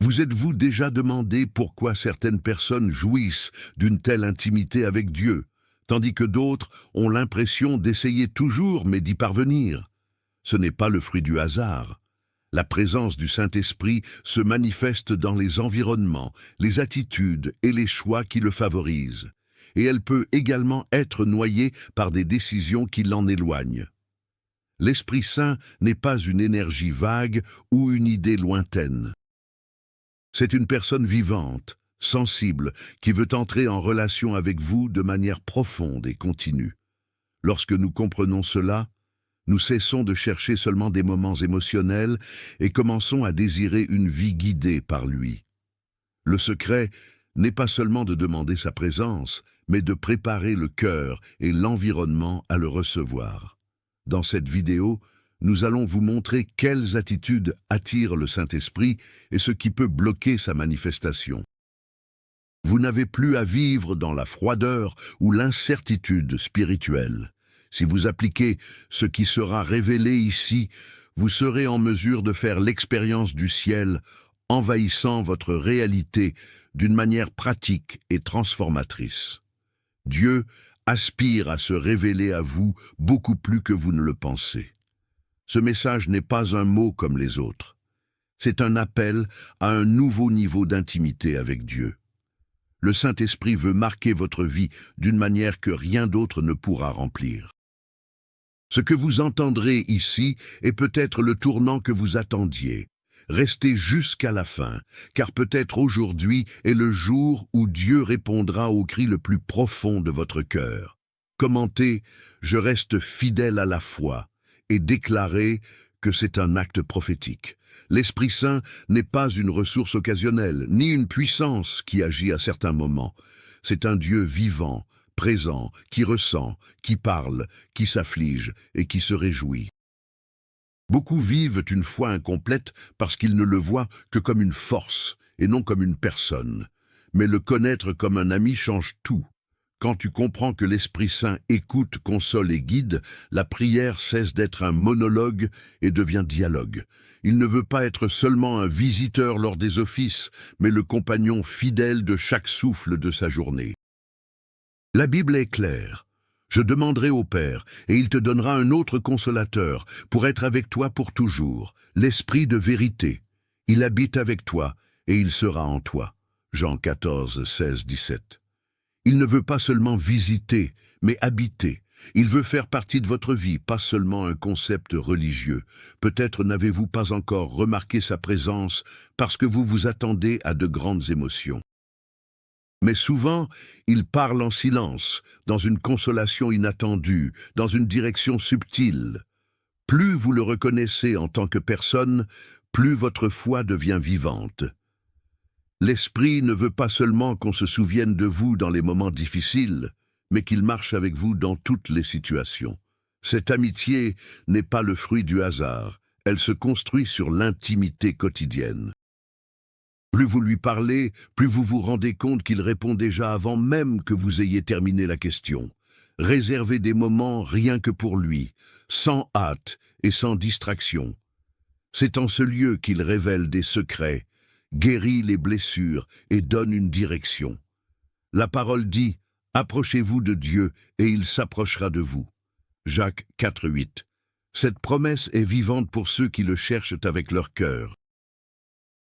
Vous êtes-vous déjà demandé pourquoi certaines personnes jouissent d'une telle intimité avec Dieu, tandis que d'autres ont l'impression d'essayer toujours mais d'y parvenir? Ce n'est pas le fruit du hasard. La présence du Saint-Esprit se manifeste dans les environnements, les attitudes et les choix qui le favorisent, et elle peut également être noyée par des décisions qui l'en éloignent. L'Esprit Saint n'est pas une énergie vague ou une idée lointaine. C'est une personne vivante, sensible, qui veut entrer en relation avec vous de manière profonde et continue. Lorsque nous comprenons cela, nous cessons de chercher seulement des moments émotionnels et commençons à désirer une vie guidée par lui. Le secret n'est pas seulement de demander sa présence, mais de préparer le cœur et l'environnement à le recevoir. Dans cette vidéo, nous allons vous montrer quelles attitudes attirent le Saint-Esprit et ce qui peut bloquer sa manifestation. Vous n'avez plus à vivre dans la froideur ou l'incertitude spirituelle. Si vous appliquez ce qui sera révélé ici, vous serez en mesure de faire l'expérience du ciel, envahissant votre réalité d'une manière pratique et transformatrice. Dieu aspire à se révéler à vous beaucoup plus que vous ne le pensez. Ce message n'est pas un mot comme les autres. C'est un appel à un nouveau niveau d'intimité avec Dieu. Le Saint-Esprit veut marquer votre vie d'une manière que rien d'autre ne pourra remplir. Ce que vous entendrez ici est peut-être le tournant que vous attendiez. Restez jusqu'à la fin, car peut-être aujourd'hui est le jour où Dieu répondra au cri le plus profond de votre cœur. Commentez « Je reste fidèle à la foi » et déclarez que c'est un acte prophétique. L'Esprit Saint n'est pas une ressource occasionnelle, ni une puissance qui agit à certains moments. C'est un Dieu vivant, présent, qui ressent, qui parle, qui s'afflige et qui se réjouit. Beaucoup vivent une foi incomplète parce qu'ils ne le voient que comme une force et non comme une personne. Mais le connaître comme un ami change tout. Quand tu comprends que l'Esprit Saint écoute, console et guide, la prière cesse d'être un monologue et devient dialogue. Il ne veut pas être seulement un visiteur lors des offices, mais le compagnon fidèle de chaque souffle de sa journée. La Bible est claire. Je demanderai au Père, et il te donnera un autre consolateur, pour être avec toi pour toujours, l'Esprit de vérité. Il habite avec toi, et il sera en toi. Jean 14, 16, 17. Il ne veut pas seulement visiter, mais habiter. Il veut faire partie de votre vie, pas seulement un concept religieux. Peut-être n'avez-vous pas encore remarqué sa présence parce que vous vous attendez à de grandes émotions. Mais souvent, il parle en silence, dans une consolation inattendue, dans une direction subtile. Plus vous le reconnaissez en tant que personne, plus votre foi devient vivante. L'Esprit ne veut pas seulement qu'on se souvienne de vous dans les moments difficiles, mais qu'il marche avec vous dans toutes les situations. Cette amitié n'est pas le fruit du hasard, elle se construit sur l'intimité quotidienne. Plus vous lui parlez, plus vous vous rendez compte qu'il répond déjà avant même que vous ayez terminé la question. Réservez des moments rien que pour lui, sans hâte et sans distraction. C'est en ce lieu qu'il révèle des secrets, guérit les blessures et donne une direction. La parole dit « Approchez-vous de Dieu et il s'approchera de vous ». Jacques 4, 8. Cette promesse est vivante pour ceux qui le cherchent avec leur cœur.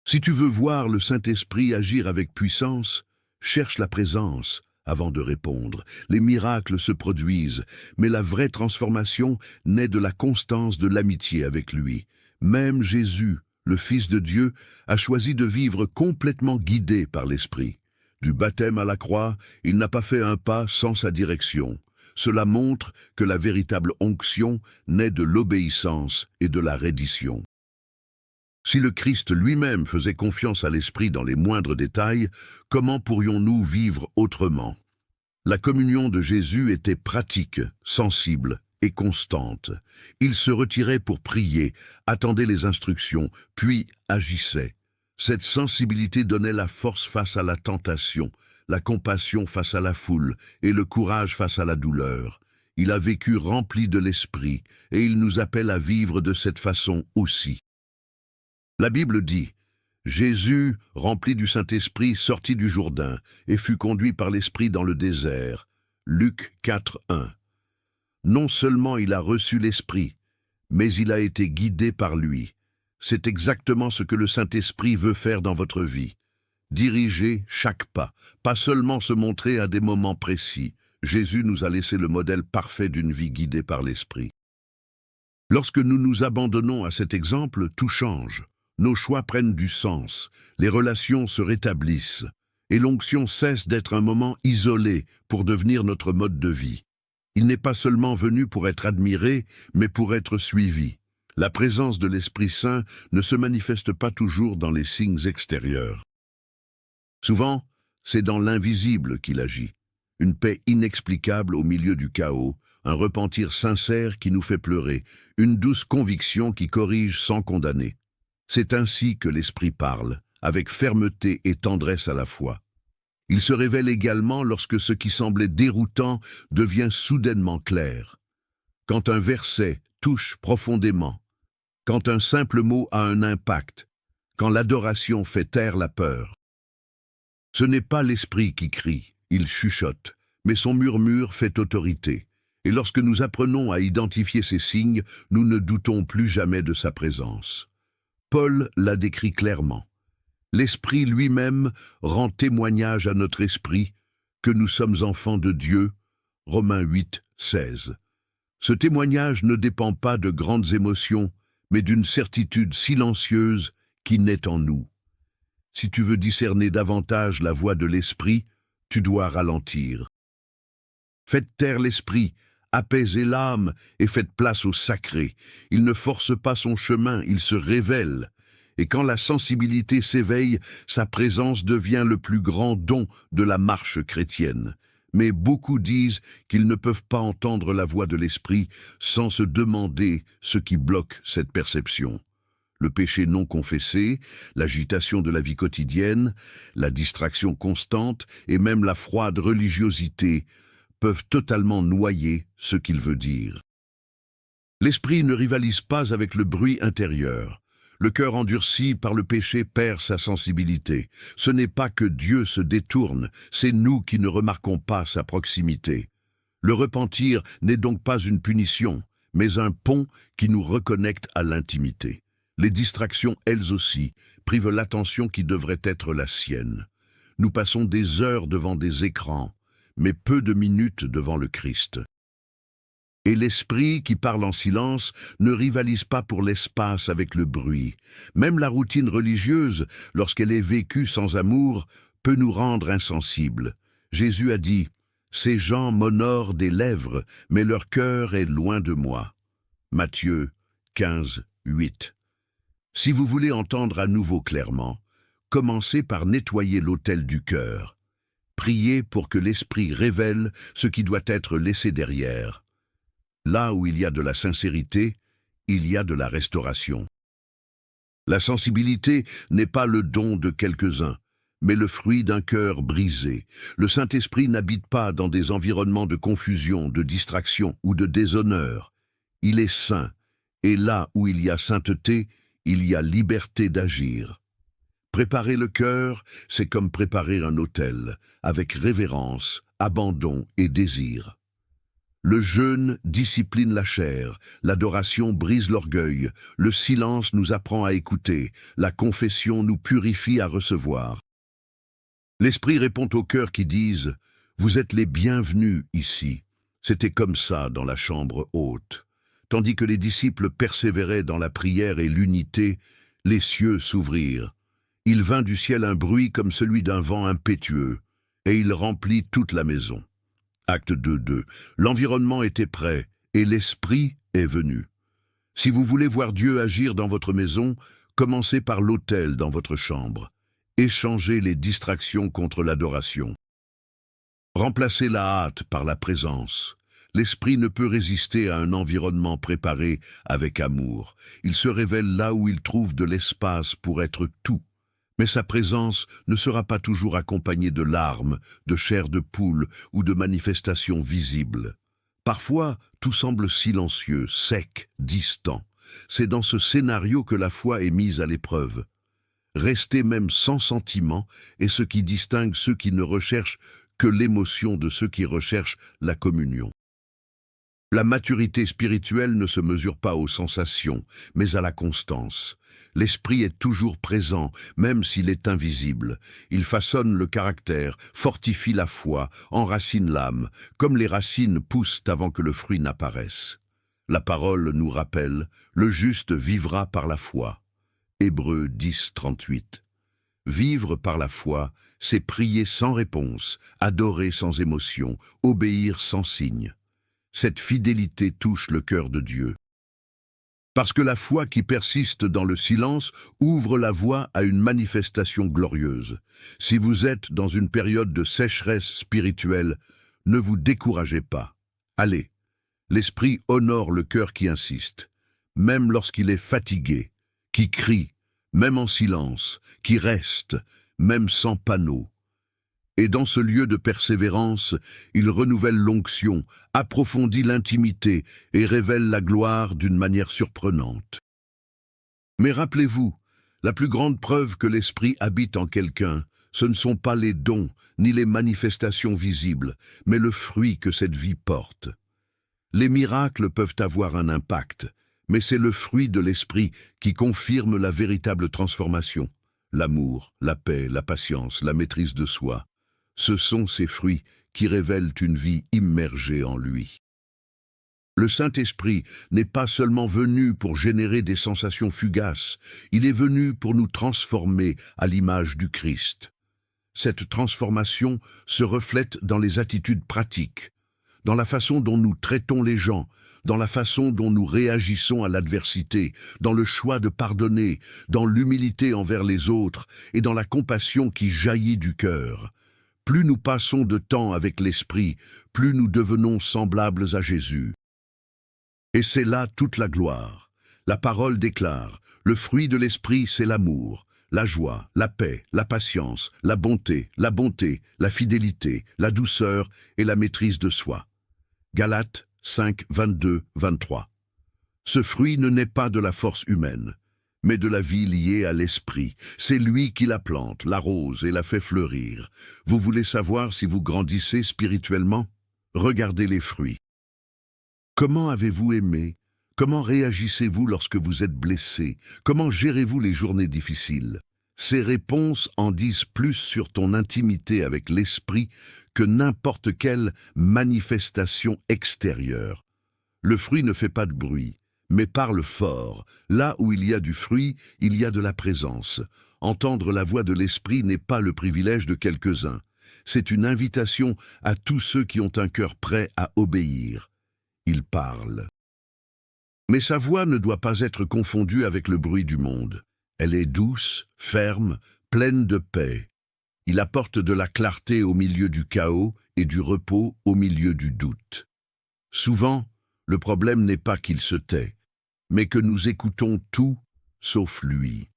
Si tu veux voir le Saint-Esprit agir avec puissance, cherche la présence avant de répondre. Les miracles se produisent, mais la vraie transformation naît de la constance de l'amitié avec lui. Même Jésus, le Fils de Dieu, a choisi de vivre complètement guidé par l'Esprit. Du baptême à la croix, il n'a pas fait un pas sans sa direction. Cela montre que la véritable onction naît de l'obéissance et de la reddition. Si le Christ lui-même faisait confiance à l'Esprit dans les moindres détails, comment pourrions-nous vivre autrement? La communion de Jésus était pratique, sensible et constante. Il se retirait pour prier, attendait les instructions, puis agissait. Cette sensibilité donnait la force face à la tentation, la compassion face à la foule et le courage face à la douleur. Il a vécu rempli de l'Esprit et il nous appelle à vivre de cette façon aussi. La Bible dit Jésus, rempli du Saint-Esprit, sortit du Jourdain et fut conduit par l'Esprit dans le désert. Luc 4, 1. Non seulement il a reçu l'Esprit, mais il a été guidé par lui. C'est exactement ce que le Saint-Esprit veut faire dans votre vie. Diriger chaque pas seulement se montrer à des moments précis. Jésus nous a laissé le modèle parfait d'une vie guidée par l'Esprit. Lorsque nous nous abandonnons à cet exemple, tout change. Nos choix prennent du sens, les relations se rétablissent, et l'onction cesse d'être un moment isolé pour devenir notre mode de vie. Il n'est pas seulement venu pour être admiré, mais pour être suivi. La présence de l'Esprit Saint ne se manifeste pas toujours dans les signes extérieurs. Souvent, c'est dans l'invisible qu'il agit. Une paix inexplicable au milieu du chaos, un repentir sincère qui nous fait pleurer, une douce conviction qui corrige sans condamner. C'est ainsi que l'Esprit parle, avec fermeté et tendresse à la fois. Il se révèle également lorsque ce qui semblait déroutant devient soudainement clair. Quand un verset touche profondément, quand un simple mot a un impact, quand l'adoration fait taire la peur. Ce n'est pas l'Esprit qui crie, il chuchote, mais son murmure fait autorité. Et lorsque nous apprenons à identifier ces signes, nous ne doutons plus jamais de sa présence. Paul l'a décrit clairement. L'Esprit lui-même rend témoignage à notre esprit que nous sommes enfants de Dieu, Romains 8, 16. Ce témoignage ne dépend pas de grandes émotions, mais d'une certitude silencieuse qui naît en nous. Si tu veux discerner davantage la voix de l'Esprit, tu dois ralentir. Faites taire l'Esprit, apaisez l'âme et faites place au sacré. Il ne force pas son chemin, il se révèle. Et quand la sensibilité s'éveille, sa présence devient le plus grand don de la marche chrétienne. Mais beaucoup disent qu'ils ne peuvent pas entendre la voix de l'Esprit sans se demander ce qui bloque cette perception. Le péché non confessé, l'agitation de la vie quotidienne, la distraction constante et même la froide religiosité peuvent totalement noyer ce qu'il veut dire. L'esprit ne rivalise pas avec le bruit intérieur. Le cœur endurci par le péché perd sa sensibilité. Ce n'est pas que Dieu se détourne, c'est nous qui ne remarquons pas sa proximité. Le repentir n'est donc pas une punition, mais un pont qui nous reconnecte à l'intimité. Les distractions, elles aussi, privent l'attention qui devrait être la sienne. Nous passons des heures devant des écrans, mais peu de minutes devant le Christ. Et l'esprit qui parle en silence ne rivalise pas pour l'espace avec le bruit. Même la routine religieuse, lorsqu'elle est vécue sans amour, peut nous rendre insensibles. Jésus a dit « Ces gens m'honorent des lèvres, mais leur cœur est loin de moi. » Matthieu 15, 8. Si vous voulez entendre à nouveau clairement, commencez par nettoyer l'autel du cœur. Priez pour que l'Esprit révèle ce qui doit être laissé derrière. Là où il y a de la sincérité, il y a de la restauration. La sensibilité n'est pas le don de quelques-uns, mais le fruit d'un cœur brisé. Le Saint-Esprit n'habite pas dans des environnements de confusion, de distraction ou de déshonneur. Il est saint, et là où il y a sainteté, il y a liberté d'agir. Préparer le cœur, c'est comme préparer un autel, avec révérence, abandon et désir. Le jeûne discipline la chair, l'adoration brise l'orgueil, le silence nous apprend à écouter, la confession nous purifie à recevoir. L'Esprit répond aux cœurs qui disent « Vous êtes les bienvenus ici ». C'était comme ça dans la chambre haute. Tandis que les disciples persévéraient dans la prière et l'unité, les cieux s'ouvrirent. Il vint du ciel un bruit comme celui d'un vent impétueux, et il remplit toute la maison. Acte 2:2. L'environnement était prêt, et l'Esprit est venu. Si vous voulez voir Dieu agir dans votre maison, commencez par l'autel dans votre chambre. Échangez les distractions contre l'adoration. Remplacez la hâte par la présence. L'Esprit ne peut résister à un environnement préparé avec amour. Il se révèle là où il trouve de l'espace pour être tout. Mais sa présence ne sera pas toujours accompagnée de larmes, de chair de poule ou de manifestations visibles. Parfois, tout semble silencieux, sec, distant. C'est dans ce scénario que la foi est mise à l'épreuve. Rester même sans sentiment est ce qui distingue ceux qui ne recherchent que l'émotion de ceux qui recherchent la communion. La maturité spirituelle ne se mesure pas aux sensations, mais à la constance. L'esprit est toujours présent, même s'il est invisible. Il façonne le caractère, fortifie la foi, enracine l'âme, comme les racines poussent avant que le fruit n'apparaisse. La parole nous rappelle, le juste vivra par la foi. Hébreux 10, 38. Vivre par la foi, c'est prier sans réponse, adorer sans émotion, obéir sans signe. Cette fidélité touche le cœur de Dieu. Parce que la foi qui persiste dans le silence ouvre la voie à une manifestation glorieuse. Si vous êtes dans une période de sécheresse spirituelle, ne vous découragez pas. Allez, l'Esprit honore le cœur qui insiste, même lorsqu'il est fatigué, qui crie, même en silence, qui reste, même sans panneau. Et dans ce lieu de persévérance, il renouvelle l'onction, approfondit l'intimité et révèle la gloire d'une manière surprenante. Mais rappelez-vous, la plus grande preuve que l'Esprit habite en quelqu'un, ce ne sont pas les dons ni les manifestations visibles, mais le fruit que cette vie porte. Les miracles peuvent avoir un impact, mais c'est le fruit de l'Esprit qui confirme la véritable transformation. L'amour, la paix, la patience, la maîtrise de soi. Ce sont ces fruits qui révèlent une vie immergée en lui. Le Saint-Esprit n'est pas seulement venu pour générer des sensations fugaces, il est venu pour nous transformer à l'image du Christ. Cette transformation se reflète dans les attitudes pratiques, dans la façon dont nous traitons les gens, dans la façon dont nous réagissons à l'adversité, dans le choix de pardonner, dans l'humilité envers les autres et dans la compassion qui jaillit du cœur. Plus nous passons de temps avec l'Esprit, plus nous devenons semblables à Jésus. Et c'est là toute la gloire. La parole déclare, le fruit de l'Esprit, c'est l'amour, la joie, la paix, la patience, la bonté, la fidélité, la douceur et la maîtrise de soi. Galates 5, 22, 23. Ce fruit ne naît pas de la force humaine, mais de la vie liée à l'Esprit. C'est lui qui la plante, l'arrose et la fait fleurir. Vous voulez savoir si vous grandissez spirituellement? Regardez les fruits. Comment avez-vous aimé? Comment réagissez-vous lorsque vous êtes blessé? Comment gérez-vous les journées difficiles? Ces réponses en disent plus sur ton intimité avec l'Esprit que n'importe quelle manifestation extérieure. Le fruit ne fait pas de bruit, mais parle fort. Là où il y a du fruit, il y a de la présence. Entendre la voix de l'Esprit n'est pas le privilège de quelques-uns. C'est une invitation à tous ceux qui ont un cœur prêt à obéir. Il parle. Mais sa voix ne doit pas être confondue avec le bruit du monde. Elle est douce, ferme, pleine de paix. Il apporte de la clarté au milieu du chaos et du repos au milieu du doute. Souvent, le problème n'est pas qu'il se tait, mais que nous écoutons tout sauf lui.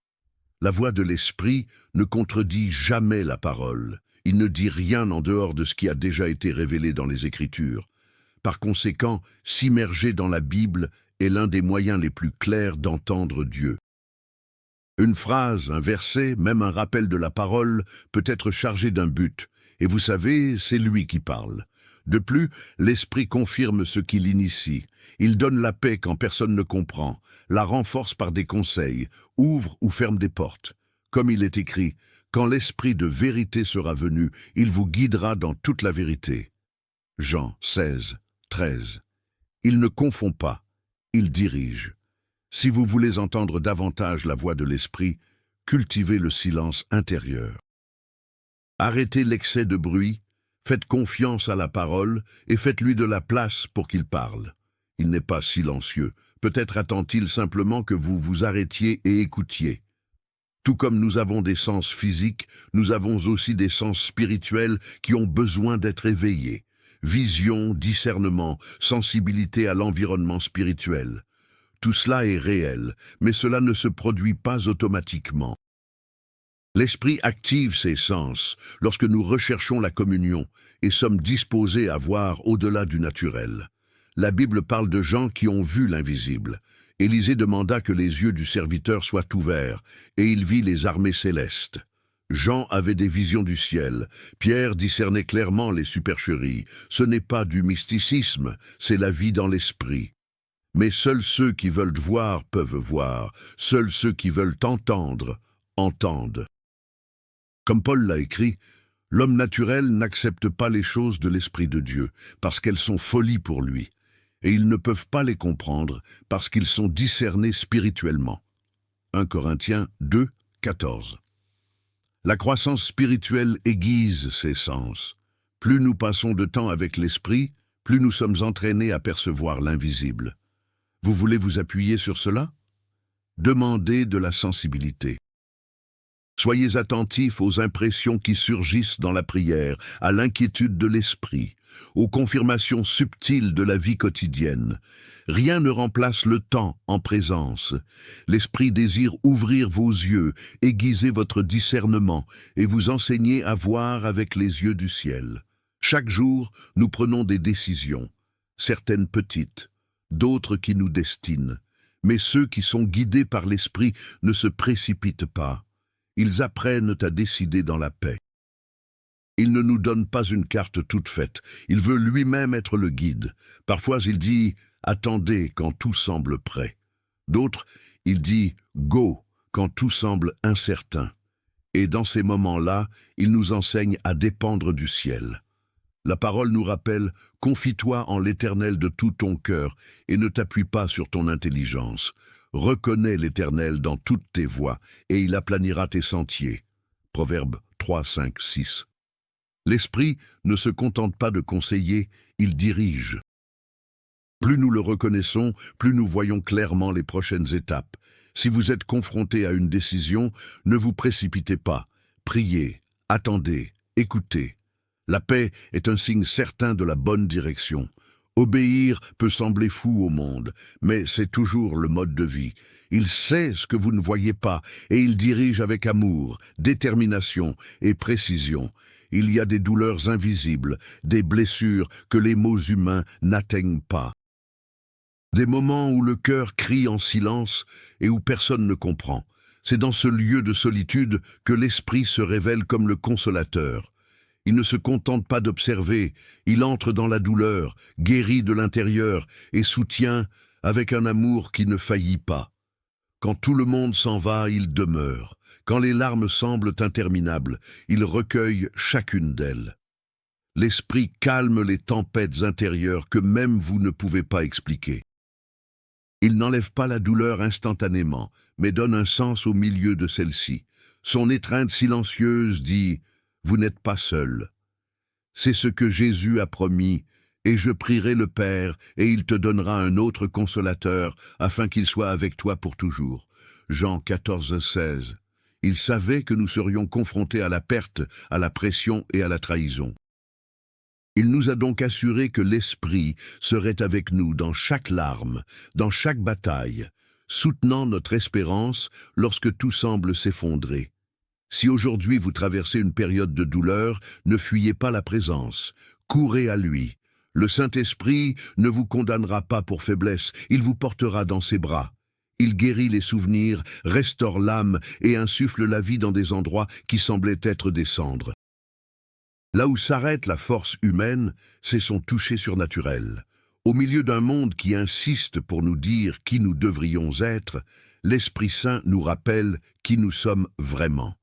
La voix de l'Esprit ne contredit jamais la parole. Il ne dit rien en dehors de ce qui a déjà été révélé dans les Écritures. Par conséquent, s'immerger dans la Bible est l'un des moyens les plus clairs d'entendre Dieu. Une phrase, un verset, même un rappel de la parole peut être chargé d'un but, et vous savez, c'est lui qui parle. De plus, l'Esprit confirme ce qu'il initie. Il donne la paix quand personne ne comprend, la renforce par des conseils, ouvre ou ferme des portes. Comme il est écrit, « Quand l'Esprit de vérité sera venu, il vous guidera dans toute la vérité. » Jean 16, 13. Il ne confond pas, il dirige. Si vous voulez entendre davantage la voix de l'Esprit, cultivez le silence intérieur. Arrêtez l'excès de bruit, faites confiance à la parole et faites-lui de la place pour qu'il parle. Il n'est pas silencieux, peut-être attend-il simplement que vous vous arrêtiez et écoutiez. Tout comme nous avons des sens physiques, nous avons aussi des sens spirituels qui ont besoin d'être éveillés. Vision, discernement, sensibilité à l'environnement spirituel. Tout cela est réel, mais cela ne se produit pas automatiquement. L'Esprit active ses sens lorsque nous recherchons la communion et sommes disposés à voir au-delà du naturel. La Bible parle de gens qui ont vu l'invisible. Élisée demanda que les yeux du serviteur soient ouverts, et il vit les armées célestes. Jean avait des visions du ciel. Pierre discernait clairement les supercheries. Ce n'est pas du mysticisme, c'est la vie dans l'esprit. Mais seuls ceux qui veulent voir peuvent voir. Seuls ceux qui veulent entendre, entendent. Comme Paul l'a écrit, l'homme naturel n'accepte pas les choses de l'Esprit de Dieu, parce qu'elles sont folie pour lui, et ils ne peuvent pas les comprendre, parce qu'ils sont discernés spirituellement. 1 Corinthiens 2, 14. La croissance spirituelle aiguise ses sens. Plus nous passons de temps avec l'Esprit, plus nous sommes entraînés à percevoir l'invisible. Vous voulez vous appuyer sur cela? Demandez de la sensibilité. Soyez attentifs aux impressions qui surgissent dans la prière, à l'inquiétude de l'esprit, aux confirmations subtiles de la vie quotidienne. Rien ne remplace le temps en présence. L'Esprit désire ouvrir vos yeux, aiguiser votre discernement et vous enseigner à voir avec les yeux du ciel. Chaque jour, nous prenons des décisions, certaines petites, d'autres qui nous destinent. Mais ceux qui sont guidés par l'Esprit ne se précipitent pas. Ils apprennent à décider dans la paix. Il ne nous donne pas une carte toute faite. Il veut lui-même être le guide. Parfois, il dit « Attendez » quand tout semble prêt. D'autres, il dit « Go » quand tout semble incertain. Et dans ces moments-là, il nous enseigne à dépendre du ciel. La parole nous rappelle « Confie-toi en l'Éternel de tout ton cœur et ne t'appuie pas sur ton intelligence. » Reconnais l'Éternel dans toutes tes voies, et il aplanira tes sentiers. Proverbe 3, 5, 6. L'Esprit ne se contente pas de conseiller, il dirige. Plus nous le reconnaissons, plus nous voyons clairement les prochaines étapes. Si vous êtes confronté à une décision, ne vous précipitez pas. Priez, attendez, écoutez. La paix est un signe certain de la bonne direction. Obéir peut sembler fou au monde, mais c'est toujours le mode de vie. Il sait ce que vous ne voyez pas, et il dirige avec amour, détermination et précision. Il y a des douleurs invisibles, des blessures que les mots humains n'atteignent pas. Des moments où le cœur crie en silence et où personne ne comprend. C'est dans ce lieu de solitude que l'Esprit se révèle comme le consolateur. Il ne se contente pas d'observer, il entre dans la douleur, guérit de l'intérieur et soutient avec un amour qui ne faillit pas. Quand tout le monde s'en va, il demeure. Quand les larmes semblent interminables, il recueille chacune d'elles. L'Esprit calme les tempêtes intérieures que même vous ne pouvez pas expliquer. Il n'enlève pas la douleur instantanément, mais donne un sens au milieu de celle-ci. Son étreinte silencieuse dit « Vous n'êtes pas seul ». C'est ce que Jésus a promis, et je prierai le Père, et il te donnera un autre consolateur, afin qu'il soit avec toi pour toujours. Jean 14, 16. Il savait que nous serions confrontés à la perte, à la pression et à la trahison. Il nous a donc assuré que l'Esprit serait avec nous dans chaque larme, dans chaque bataille, soutenant notre espérance lorsque tout semble s'effondrer. Si aujourd'hui vous traversez une période de douleur, ne fuyez pas la présence, courez à lui. Le Saint-Esprit ne vous condamnera pas pour faiblesse, il vous portera dans ses bras. Il guérit les souvenirs, restaure l'âme et insuffle la vie dans des endroits qui semblaient être des cendres. Là où s'arrête la force humaine, c'est son toucher surnaturel. Au milieu d'un monde qui insiste pour nous dire qui nous devrions être, l'Esprit Saint nous rappelle qui nous sommes vraiment.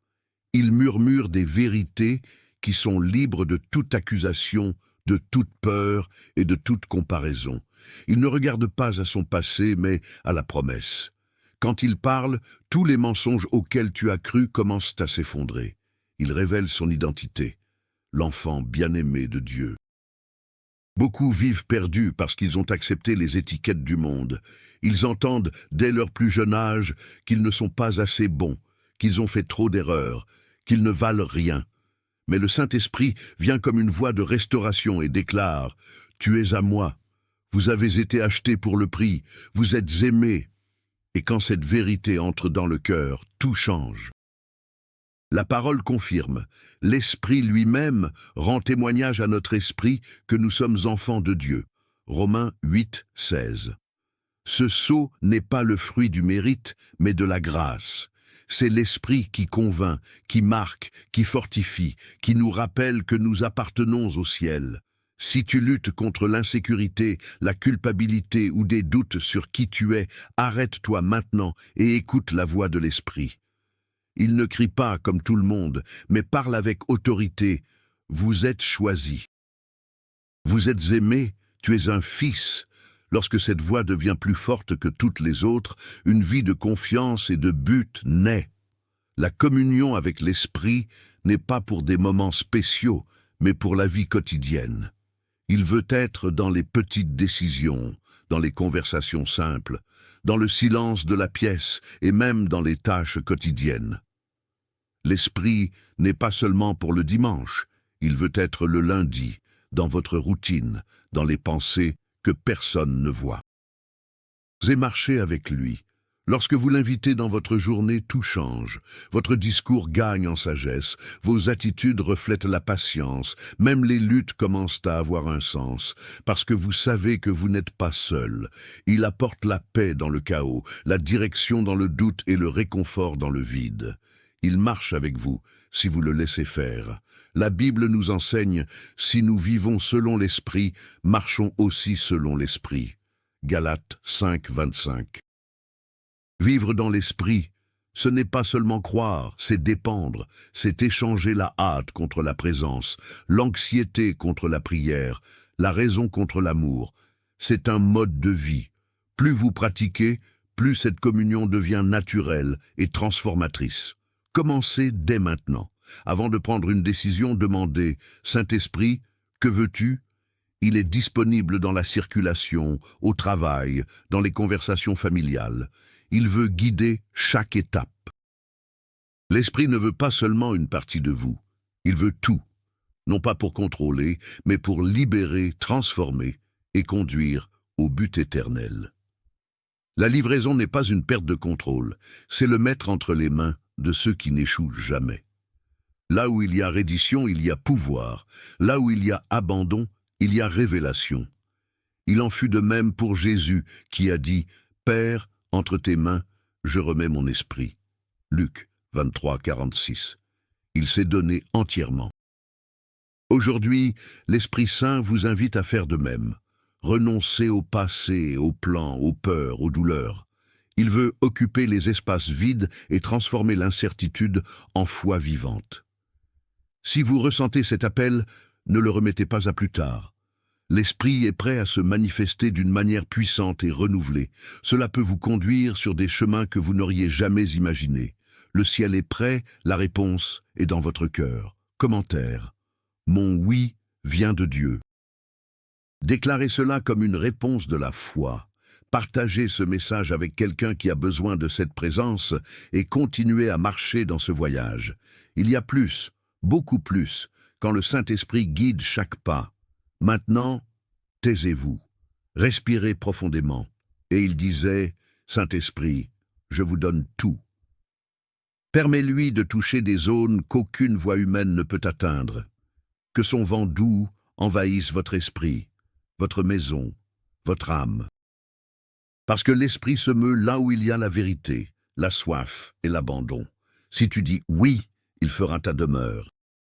Il murmure des vérités qui sont libres de toute accusation, de toute peur et de toute comparaison. Il ne regarde pas à son passé, mais à la promesse. Quand il parle, tous les mensonges auxquels tu as cru commencent à s'effondrer. Il révèle son identité, l'enfant bien-aimé de Dieu. Beaucoup vivent perdus parce qu'ils ont accepté les étiquettes du monde. Ils entendent dès leur plus jeune âge qu'ils ne sont pas assez bons, qu'ils ont fait trop d'erreurs, qu'ils ne valent rien. Mais le Saint-Esprit vient comme une voix de restauration et déclare « Tu es à moi, vous avez été achetés pour le prix, vous êtes aimés. » Et quand cette vérité entre dans le cœur, tout change. La parole confirme, l'Esprit lui-même rend témoignage à notre esprit que nous sommes enfants de Dieu. Romains 8, 16. Ce sceau n'est pas le fruit du mérite, mais de la grâce. C'est l'Esprit qui convainc, qui marque, qui fortifie, qui nous rappelle que nous appartenons au ciel. Si tu luttes contre l'insécurité, la culpabilité ou des doutes sur qui tu es, arrête-toi maintenant et écoute la voix de l'Esprit. Il ne crie pas comme tout le monde, mais parle avec autorité. Vous êtes choisi. Vous êtes aimé, tu es un fils. Lorsque cette voix devient plus forte que toutes les autres, une vie de confiance et de but naît. La communion avec l'Esprit n'est pas pour des moments spéciaux, mais pour la vie quotidienne. Il veut être dans les petites décisions, dans les conversations simples, dans le silence de la pièce et même dans les tâches quotidiennes. L'Esprit n'est pas seulement pour le dimanche, il veut être le lundi, dans votre routine, dans les pensées que personne ne voit. Vous marchez avec lui. Lorsque vous l'invitez dans votre journée, tout change. Votre discours gagne en sagesse, vos attitudes reflètent la patience, même les luttes commencent à avoir un sens, parce que vous savez que vous n'êtes pas seul. Il apporte la paix dans le chaos, la direction dans le doute et le réconfort dans le vide. Il marche avec vous, si vous le laissez faire. La Bible nous enseigne, si nous vivons selon l'Esprit, marchons aussi selon l'Esprit. Galates 5, 25. Vivre dans l'Esprit, ce n'est pas seulement croire, c'est dépendre, c'est échanger la hâte contre la présence, l'anxiété contre la prière, la raison contre l'amour. C'est un mode de vie. Plus vous pratiquez, plus cette communion devient naturelle et transformatrice. Commencez dès maintenant. Avant de prendre une décision, demandez « Saint-Esprit, que veux-tu » Il est disponible dans la circulation, au travail, dans les conversations familiales. Il veut guider chaque étape. L'Esprit ne veut pas seulement une partie de vous. Il veut tout. Non pas pour contrôler, mais pour libérer, transformer et conduire au but éternel. La livraison n'est pas une perte de contrôle, c'est le mettre entre les mains de ceux qui n'échouent jamais. Là où il y a reddition, il y a pouvoir. Là où il y a abandon, il y a révélation. Il en fut de même pour Jésus qui a dit « Père, entre tes mains, je remets mon esprit. » Luc 23, 46. Il s'est donné entièrement. Aujourd'hui, l'Esprit Saint vous invite à faire de même. Renoncez au passé, aux plans, aux peurs, aux douleurs. Il veut occuper les espaces vides et transformer l'incertitude en foi vivante. Si vous ressentez cet appel, ne le remettez pas à plus tard. L'Esprit est prêt à se manifester d'une manière puissante et renouvelée. Cela peut vous conduire sur des chemins que vous n'auriez jamais imaginés. Le ciel est prêt, la réponse est dans votre cœur. Commentaire. Mon oui vient de Dieu. Déclarez cela comme une réponse de la foi. Partagez ce message avec quelqu'un qui a besoin de cette présence et continuez à marcher dans ce voyage. Il y a plus, beaucoup plus, quand le Saint-Esprit guide chaque pas. Maintenant, taisez-vous, respirez profondément. Et il disait, « Saint-Esprit, je vous donne tout. » Permets-lui de toucher des zones qu'aucune voix humaine ne peut atteindre. Que son vent doux envahisse votre esprit, votre maison, votre âme. Parce que l'Esprit se meut là où il y a la vérité, la soif et l'abandon. Si tu dis « oui », il fera ta demeure.